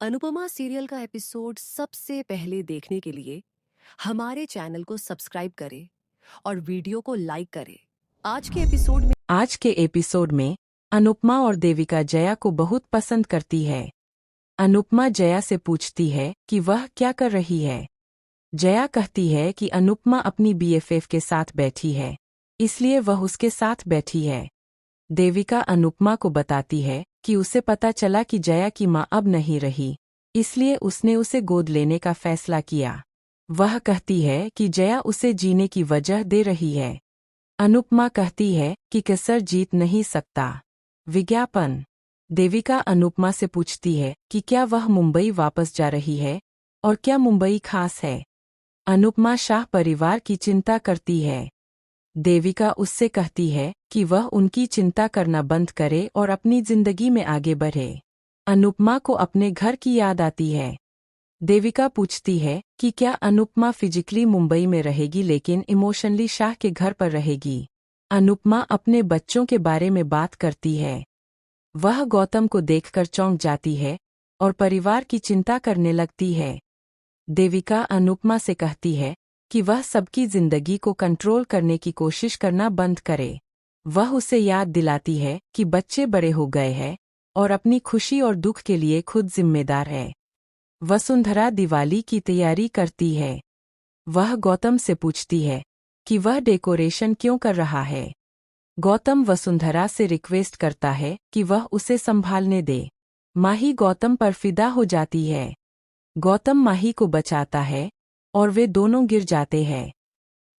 Anupama serial का episode सबसे पहले देखने के लिए हमारे चैनल को सब्सक्राइब करें और वीडियो को लाइक करें। आज के एपिसोड में आज के एपिसोड में अनुपमा और देविका जया को बहुत पसंद करती है। अनुपमा जया से पूछती है कि वह क्या कर रही है। जया कहती है कि अनुपमा अपनी बीएफएफ के साथ बैठी है, इसलिए वह उसके साथ बैठी है। देविका अनुपमा को बताती है कि उसे पता चला कि जया की मां अब नहीं रही, इसलिए उसने उसे गोद लेने का फैसला किया। वह कहती है कि जया उसे जीने की वजह दे रही है। अनुपमा कहती है कि किसर जीत नहीं सकता। विज्ञापन। देविका अनुपमा से पूछती है कि क्या वह मुंबई वापस जा रही है और क्या मुंबई खास है। अनुपमा शाह परिवार की चिंता करती है। देविका उससे कहती है कि वह उनकी चिंता करना बंद करे और अपनी जिंदगी में आगे बढ़े। अनुपमा को अपने घर की याद आती है। देविका पूछती है कि क्या अनुपमा फिजिकली मुंबई में रहेगी लेकिन इमोशनली शाह के घर पर रहेगी। अनुपमा अपने बच्चों के बारे में बात करती है। वह गौतम को देखकर चौंक जाती है और परिवार की चिंता करने लगती है। देविका अनुपमा से कहती है कि वह सबकी जिंदगी को कंट्रोल करने की कोशिश करना बंद करे। वह उसे याद दिलाती है कि बच्चे बड़े हो गए हैं और अपनी खुशी और दुख के लिए खुद जिम्मेदार है। वसुंधरा दिवाली की तैयारी करती है। वह गौतम से पूछती है कि वह डेकोरेशन क्यों कर रहा है। गौतम वसुंधरा से रिक्वेस्ट करता है कि वह उसे संभालने दे। माही गौतम पर फिदा हो जाती है। गौतम माही को बचाता है और वे दोनों गिर जाते हैं।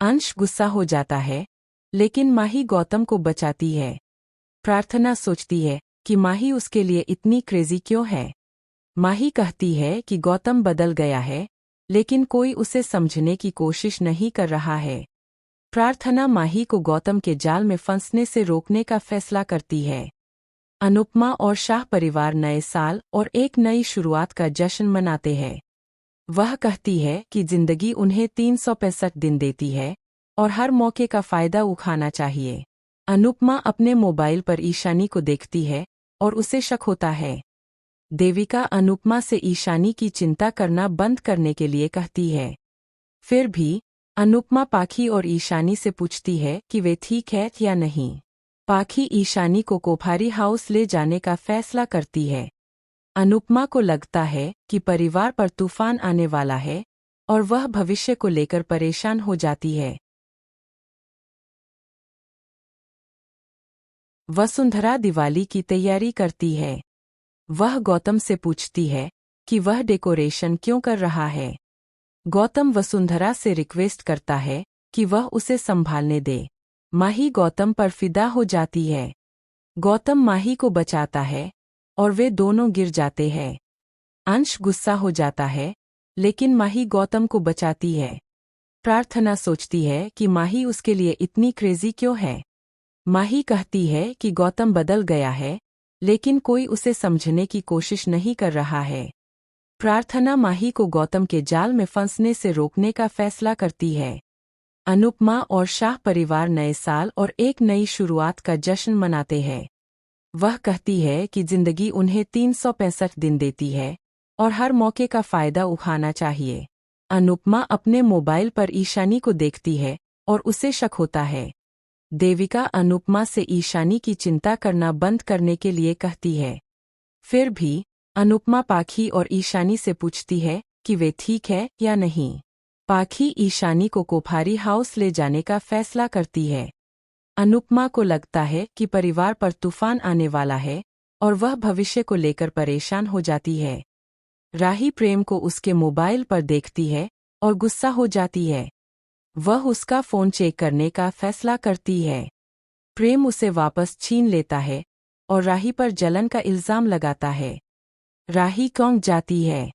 अंश गुस्सा हो जाता है, लेकिन माही गौतम को बचाती है। प्रार्थना सोचती है कि माही उसके लिए इतनी क्रेजी क्यों है। माही कहती है कि गौतम बदल गया है, लेकिन कोई उसे समझने की कोशिश नहीं कर रहा है। प्रार्थना माही को गौतम के जाल में फंसने से रोकने का फैसला करती है। अनुपमा और शाह परिवार नए साल और एक नई शुरुआत का जश्न मनाते हैं। वह कहती है कि जिंदगी उन्हें 365 दिन देती है और हर मौके का फायदा उठाना चाहिए। अनुपमा अपने मोबाइल पर ईशानी को देखती है और उसे शक होता है। देविका अनुपमा से ईशानी की चिंता करना बंद करने के लिए कहती है। फिर भी अनुपमा पाखी और ईशानी से पूछती है कि वे ठीक है या नहीं। पाखी ईशानी को कोठारी हाउस ले जाने का फैसला करती है। अनुपमा को लगता है कि परिवार पर तूफान आने वाला है और वह भविष्य को लेकर परेशान हो जाती है। वसुंधरा दिवाली की तैयारी करती है। वह गौतम से पूछती है कि वह डेकोरेशन क्यों कर रहा है। गौतम वसुंधरा से रिक्वेस्ट करता है कि वह उसे संभालने दे। माही गौतम पर फिदा हो जाती है। गौतम माही को बचाता है और वे दोनों गिर जाते हैं। अंश गुस्सा हो जाता है, लेकिन माही गौतम को बचाती है। प्रार्थना सोचती है कि माही उसके लिए इतनी क्रेजी क्यों है। माही कहती है कि गौतम बदल गया है, लेकिन कोई उसे समझने की कोशिश नहीं कर रहा है। प्रार्थना माही को गौतम के जाल में फंसने से रोकने का फैसला करती है। अनुपमा और शाह परिवार नए साल और एक नई शुरुआत का जश्न मनाते हैं। वह कहती है कि जिंदगी उन्हें 365 दिन देती है और हर मौके का फायदा उठाना चाहिए। अनुपमा अपने मोबाइल पर ईशानी को देखती है और उसे शक होता है। देविका अनुपमा से ईशानी की चिंता करना बंद करने के लिए कहती है। फिर भी अनुपमा पाखी और ईशानी से पूछती है कि वे ठीक है या नहीं। पाखी ईशानी को कोठारी हाउस ले जाने का फैसला करती है। अनुपमा को लगता है कि परिवार पर तूफान आने वाला है और वह भविष्य को लेकर परेशान हो जाती है। राही प्रेम को उसके मोबाइल पर देखती है और गुस्सा हो जाती है। वह उसका फोन चेक करने का फैसला करती है। प्रेम उसे वापस छीन लेता है और राही पर जलन का इल्जाम लगाता है। राही चौंक जाती है।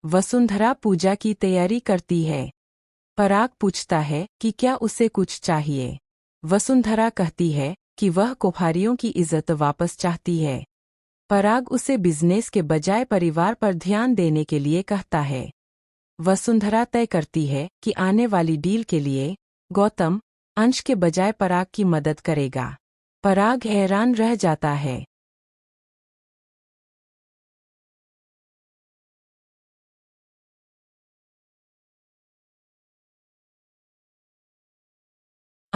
वसुंधरा पूजा की तैयारी करती है। पराग पूछता है कि क्या उसे कुछ चाहिए। वसुंधरा कहती है कि वह कोठारियों की इज्जत वापस चाहती है। पराग उसे बिजनेस के बजाय परिवार पर ध्यान देने के लिए कहता है। वसुंधरा तय करती है कि आने वाली डील के लिए गौतम अंश के बजाय पराग की मदद करेगा। पराग हैरान रह जाता है।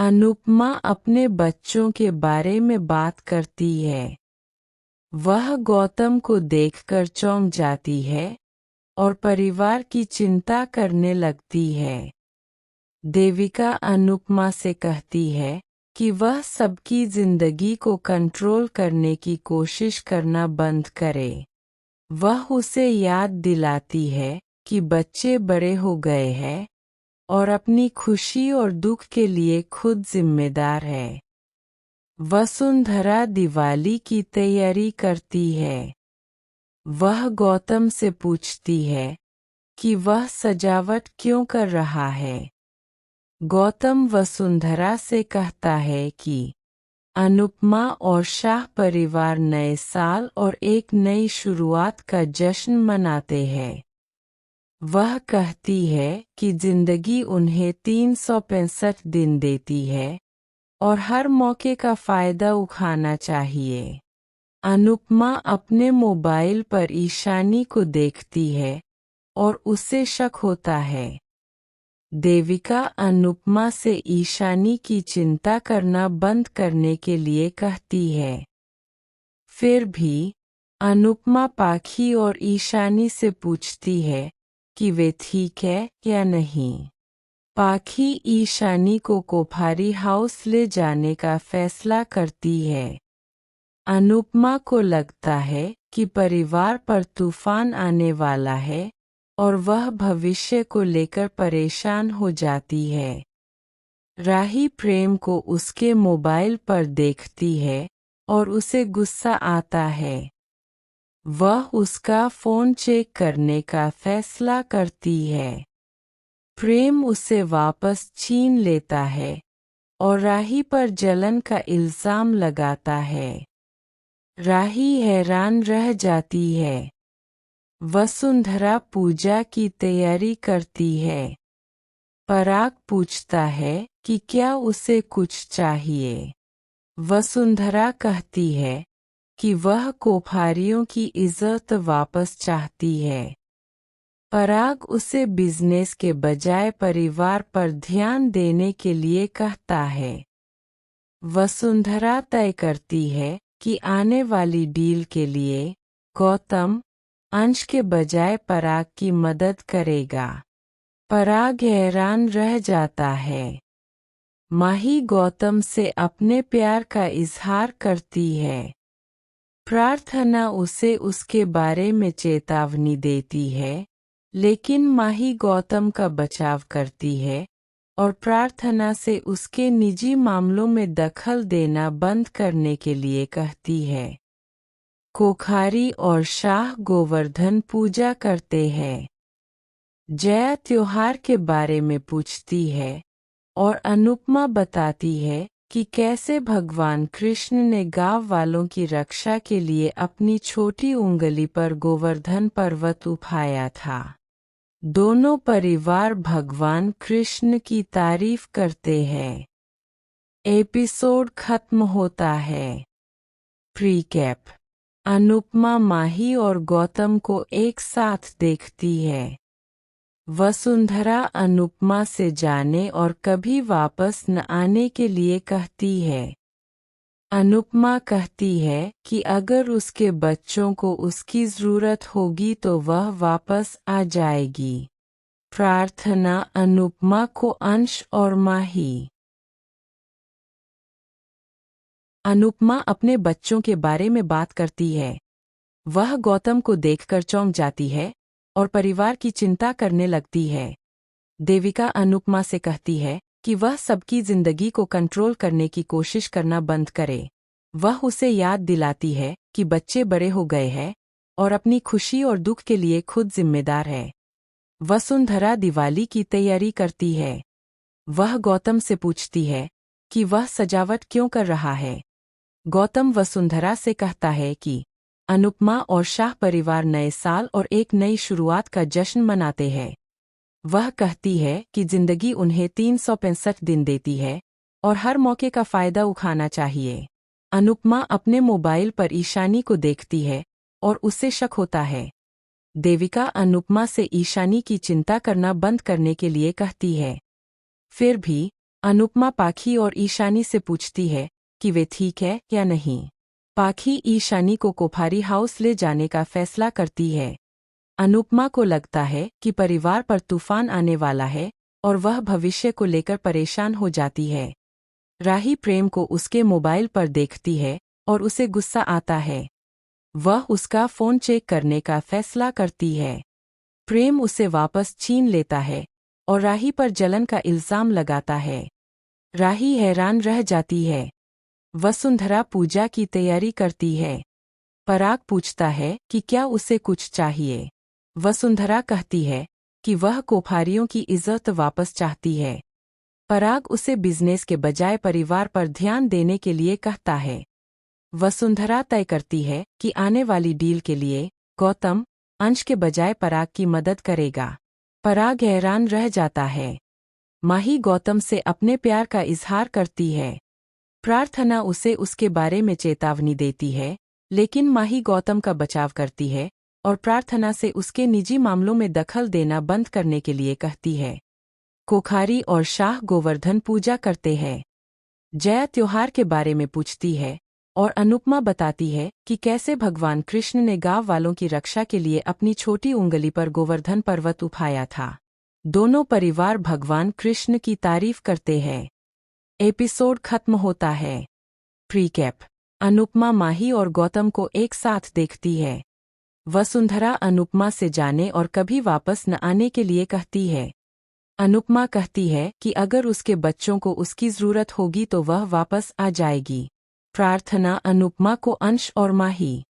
अनुपमा अपने बच्चों के बारे में बात करती है। वह गौतम को देखकर चौंक जाती है और परिवार की चिंता करने लगती है। देविका अनुपमा से कहती है कि वह सबकी जिंदगी को कंट्रोल करने की कोशिश करना बंद करे। वह उसे याद दिलाती है कि बच्चे बड़े हो गए हैं और अपनी खुशी और दुख के लिए खुद जिम्मेदार है। वसुंधरा दिवाली की तैयारी करती है। वह गौतम से पूछती है कि वह सजावट क्यों कर रहा है। गौतम वसुंधरा से कहता है कि अनुपमा और शाह परिवार नए साल और एक नई शुरुआत का जश्न मनाते हैं। वह कहती है कि जिंदगी उन्हें 365 दिन देती है और हर मौके का फायदा उठाना चाहिए। अनुपमा अपने मोबाइल पर ईशानी को देखती है और उसे शक होता है। देविका अनुपमा से ईशानी की चिंता करना बंद करने के लिए कहती है। फिर भी अनुपमा पाखी और ईशानी से पूछती है कि वे ठीक है या नहीं। पाखी ईशानी को कोठारी हाउस ले जाने का फैसला करती है। अनुपमा को लगता है कि परिवार पर तूफान आने वाला है और वह भविष्य को लेकर परेशान हो जाती है। राही प्रेम को उसके मोबाइल पर देखती है और उसे गुस्सा आता है। वह उसका फ़ोन चेक करने का फैसला करती है। प्रेम उसे वापस छीन लेता है और राही पर जलन का इल्ज़ाम लगाता है। राही हैरान रह जाती है। वसुंधरा पूजा की तैयारी करती है। पराग पूछता है कि क्या उसे कुछ चाहिए। वसुंधरा कहती है कि वह कोठारियों की इज्जत वापस चाहती है। पराग उसे बिजनेस के बजाय परिवार पर ध्यान देने के लिए कहता है। वसुंधरा तय करती है कि आने वाली डील के लिए गौतम अंश के बजाय पराग की मदद करेगा। पराग हैरान रह जाता है। माही गौतम से अपने प्यार का इजहार करती है। प्रार्थना उसे उसके बारे में चेतावनी देती है, लेकिन माही गौतम का बचाव करती है और प्रार्थना से उसके निजी मामलों में दखल देना बंद करने के लिए कहती है। कोठारी और शाह गोवर्धन पूजा करते हैं। जया त्योहार के बारे में पूछती है और अनुपमा बताती है कि कैसे भगवान कृष्ण ने गांव वालों की रक्षा के लिए अपनी छोटी उंगली पर गोवर्धन पर्वत उठाया था। दोनों परिवार भगवान कृष्ण की तारीफ करते हैं। एपिसोड खत्म होता है। प्रीकैप। अनुपमा माही और गौतम को एक साथ देखती है। वसुंधरा अनुपमा से जाने और कभी वापस न आने के लिए कहती है। अनुपमा कहती है कि अगर उसके बच्चों को उसकी ज़रूरत होगी तो वह वापस आ जाएगी। प्रार्थना अनुपमा को अंश और माही। अनुपमा अपने बच्चों के बारे में बात करती है। वह गौतम को देखकर चौंक जाती है और परिवार की चिंता करने लगती है। देविका अनुपमा से कहती है कि वह सबकी जिंदगी को कंट्रोल करने की कोशिश करना बंद करे। वह उसे याद दिलाती है कि बच्चे बड़े हो गए हैं और अपनी खुशी और दुख के लिए खुद जिम्मेदार है। वसुंधरा दिवाली की तैयारी करती है। वह गौतम से पूछती है कि वह सजावट क्यों कर रहा है। गौतम वसुंधरा से कहता है कि अनुपमा और शाह परिवार नए साल और एक नई शुरुआत का जश्न मनाते हैं। वह कहती है कि जिंदगी उन्हें 365 दिन देती है और हर मौके का फायदा उठाना चाहिए। अनुपमा अपने मोबाइल पर ईशानी को देखती है और उससे शक होता है। देविका अनुपमा से ईशानी की चिंता करना बंद करने के लिए कहती है। फिर भी अनुपमा पाखी और ईशानी से पूछती है कि वे ठीक है या नहीं। पाखी ईशानी को कोठारी हाउस ले जाने का फैसला करती है। अनुपमा को लगता है कि परिवार पर तूफान आने वाला है और वह भविष्य को लेकर परेशान हो जाती है। राही प्रेम को उसके मोबाइल पर देखती है और उसे गुस्सा आता है। वह उसका फोन चेक करने का फैसला करती है। प्रेम उसे वापस छीन लेता है और राही पर जलन का इल्जाम लगाता है। राही हैरान रह जाती है। वसुंधरा पूजा की तैयारी करती है। पराग पूछता है कि क्या उसे कुछ चाहिए। वसुंधरा कहती है कि वह कोठारियों की इज्जत वापस चाहती है। पराग उसे बिजनेस के बजाय परिवार पर ध्यान देने के लिए कहता है। वसुंधरा तय करती है कि आने वाली डील के लिए गौतम अंश के बजाय पराग की मदद करेगा। पराग हैरान रह जाता है। माही गौतम से अपने प्यार का इजहार करती है। प्रार्थना उसे उसके बारे में चेतावनी देती है, लेकिन माही गौतम का बचाव करती है और प्रार्थना से उसके निजी मामलों में दखल देना बंद करने के लिए कहती है। कोठारी और शाह गोवर्धन पूजा करते हैं। जया त्योहार के बारे में पूछती है और अनुपमा बताती है कि कैसे भगवान कृष्ण ने गांव वालों की रक्षा के लिए अपनी छोटी उंगली पर गोवर्धन पर्वत उठाया था। दोनों परिवार भगवान कृष्ण की तारीफ करते हैं। एपिसोड खत्म होता है। प्रीकैप। अनुपमा माही और गौतम को एक साथ देखती है। वसुंधरा अनुपमा से जाने और कभी वापस न आने के लिए कहती है। अनुपमा कहती है कि अगर उसके बच्चों को उसकी जरूरत होगी तो वह वापस आ जाएगी। प्रार्थना अनुपमा को अंश और माही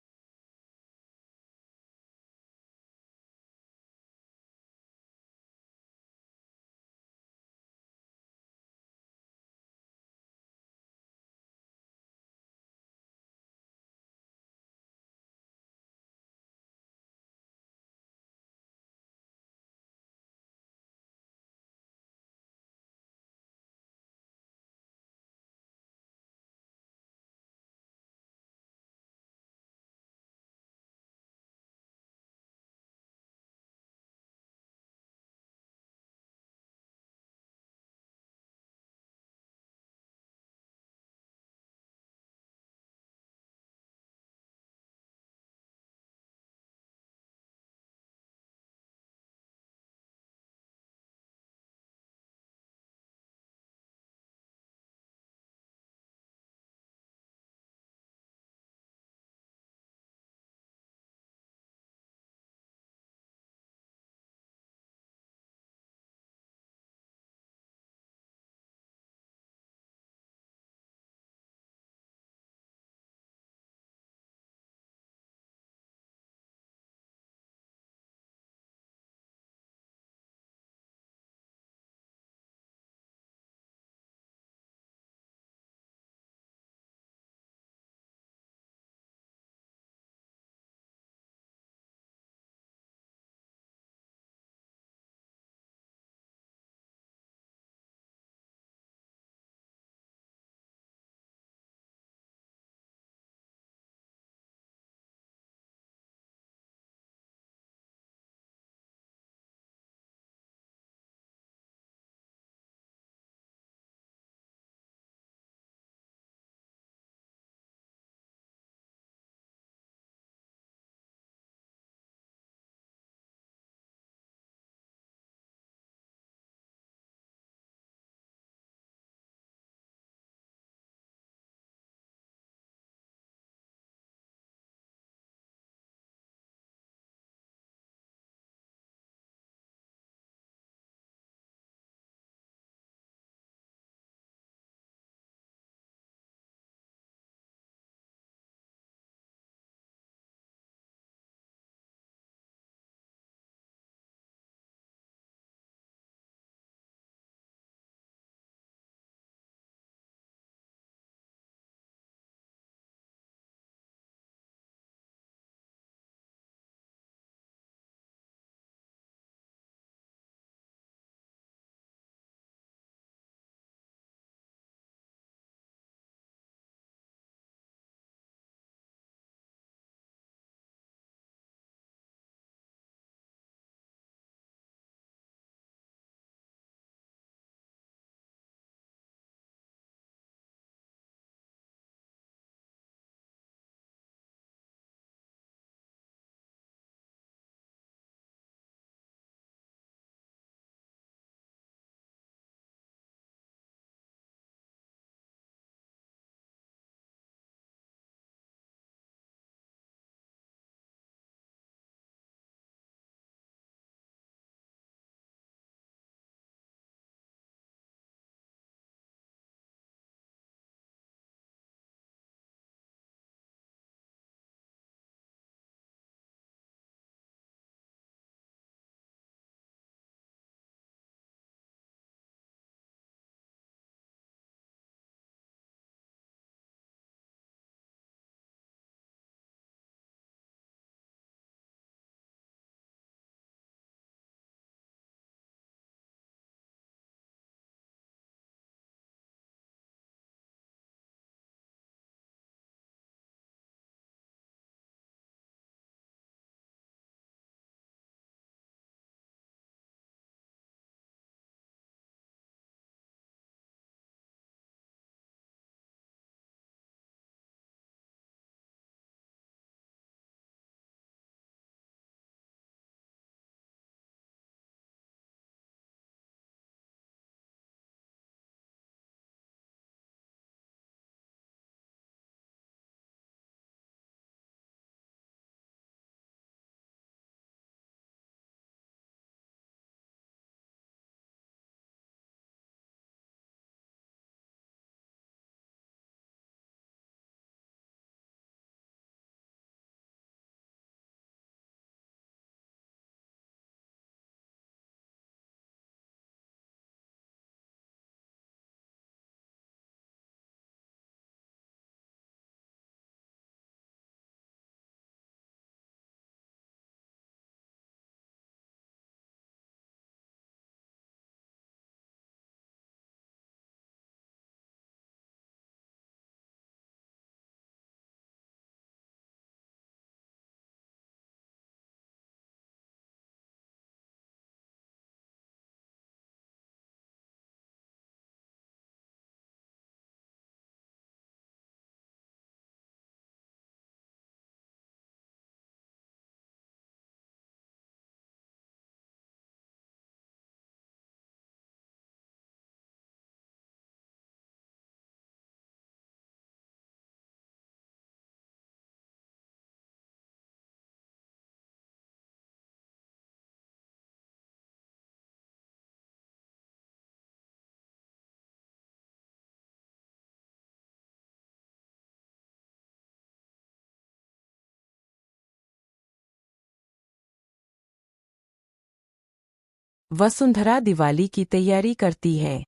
वसुंधरा दिवाली की तैयारी करती है।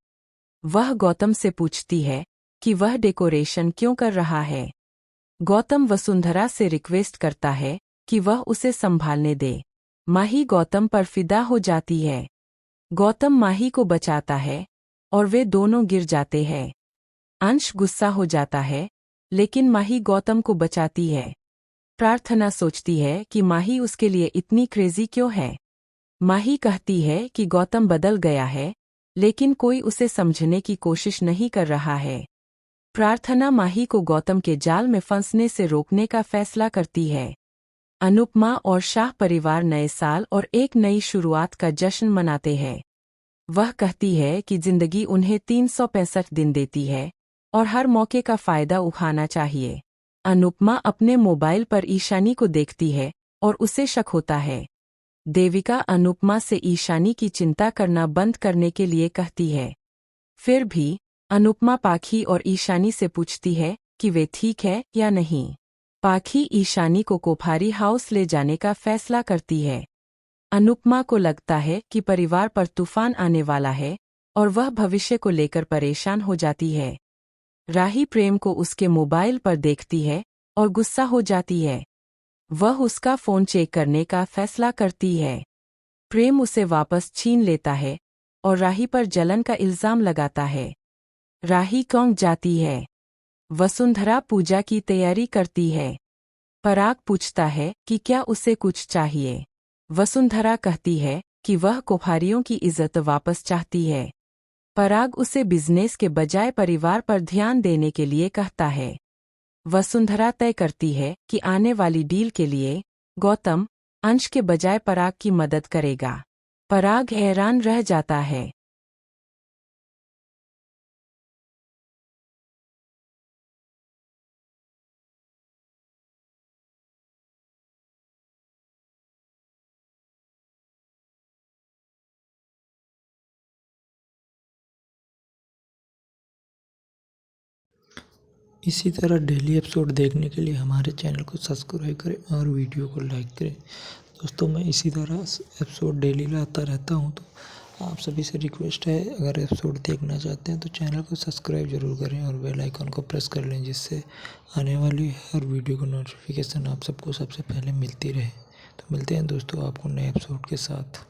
वह गौतम से पूछती है कि वह डेकोरेशन क्यों कर रहा है। गौतम वसुंधरा से रिक्वेस्ट करता है कि वह उसे संभालने दे। माही गौतम पर फिदा हो जाती है। गौतम माही को बचाता है और वे दोनों गिर जाते हैं। अंश गुस्सा हो जाता है, लेकिन माही गौतम को बचाती है। प्रार्थना सोचती है कि माही उसके लिए इतनी क्रेजी क्यों है। माही कहती है कि गौतम बदल गया है, लेकिन कोई उसे समझने की कोशिश नहीं कर रहा है। प्रार्थना माही को गौतम के जाल में फंसने से रोकने का फैसला करती है। अनुपमा और शाह परिवार नए साल और एक नई शुरुआत का जश्न मनाते हैं। वह कहती है कि जिंदगी उन्हें 365 दिन देती है और हर मौके का फायदा उठाना चाहिए। अनुपमा अपने मोबाइल पर ईशानी को देखती है और उसे शक होता है। देविका अनुपमा से ईशानी की चिंता करना बंद करने के लिए कहती है। फिर भी अनुपमा पाखी और ईशानी से पूछती है कि वे ठीक है या नहीं। पाखी ईशानी को कोठारी हाउस ले जाने का फैसला करती है। अनुपमा को लगता है कि परिवार पर तूफान आने वाला है और वह भविष्य को लेकर परेशान हो जाती है। राही प्रेम को उसके मोबाइल पर देखती है और गुस्सा हो जाती है। वह उसका फोन चेक करने का फैसला करती है। प्रेम उसे वापस छीन लेता है और राही पर जलन का इल्जाम लगाता है। राही कौंक जाती है। वसुंधरा पूजा की तैयारी करती है। पराग पूछता है कि क्या उसे कुछ चाहिए। वसुंधरा कहती है कि वह कोठारियों की इज्जत वापस चाहती है। पराग उसे बिजनेस के बजाय परिवार पर ध्यान देने के लिए कहता है। वसुंधरा तय करती है कि आने वाली डील के लिए गौतम अंश के बजाय पराग की मदद करेगा। पराग हैरान रह जाता है। इसी तरह डेली एपिसोड देखने के लिए हमारे चैनल को सब्सक्राइब करें और वीडियो को लाइक करें। दोस्तों, मैं इसी तरह एपिसोड डेली लाता रहता हूं, तो आप सभी से रिक्वेस्ट है, अगर एपिसोड देखना चाहते हैं तो चैनल को सब्सक्राइब जरूर करें और बेल आइकन को प्रेस कर लें, जिससे आने वाली हर वीडियो को नोटिफिकेशन आप सबको सबसे पहले मिलती रहे। तो मिलते हैं दोस्तों आपको नए एपिसोड के साथ।